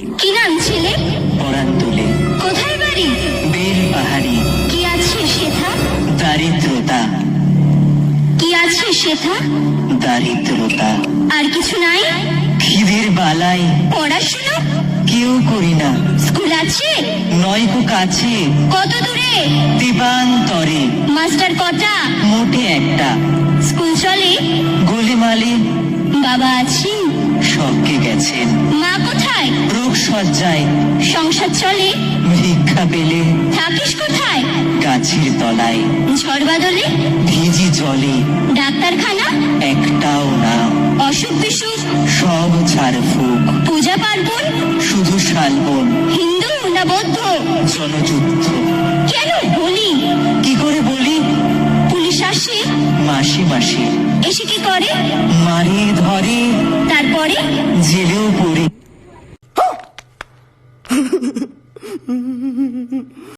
কি নাম ছেলে? পরাণ তোলে। কোথায় বাড়ি? বেল পাহাড়ি। কি আছে সেথা? দারিদ্রতা। কি আছে সেথা? দারিদ্রতা। আর কিছু নাই? খিদের বালাই। পড়াশোনা? কেউ করি না। স্কুল আছে? নয়কো কাছে। কত দূরে? দিবান্তরে। মাস্টার কটা? মোটে একটা। স্কুল চলে? গোলেমালে। বাবা আছেন? সবকে গেছেন। মা কোথায়? রোগ সজ্জায়। সংসার চলে? ভিক্ষা পেলে। থাকিস কোথায়? গাছের তলায়। ঝড় বাদলে? ভিজি জলে। ডাক্তারখানা? একটাও না। অসুখ বিসুখ? সব ঝাড়ফুঁক। পূজা পার্বণ? শুধু শালবন। হিন্দু না বৌদ্ধ? জনযুদ্ধ। কেন বলি? কি করে বলি? পুলিশ আসে? মাসে মাসে। এসে কি করে? মারে ধরে। তারপরে? জেলেও পড়ে।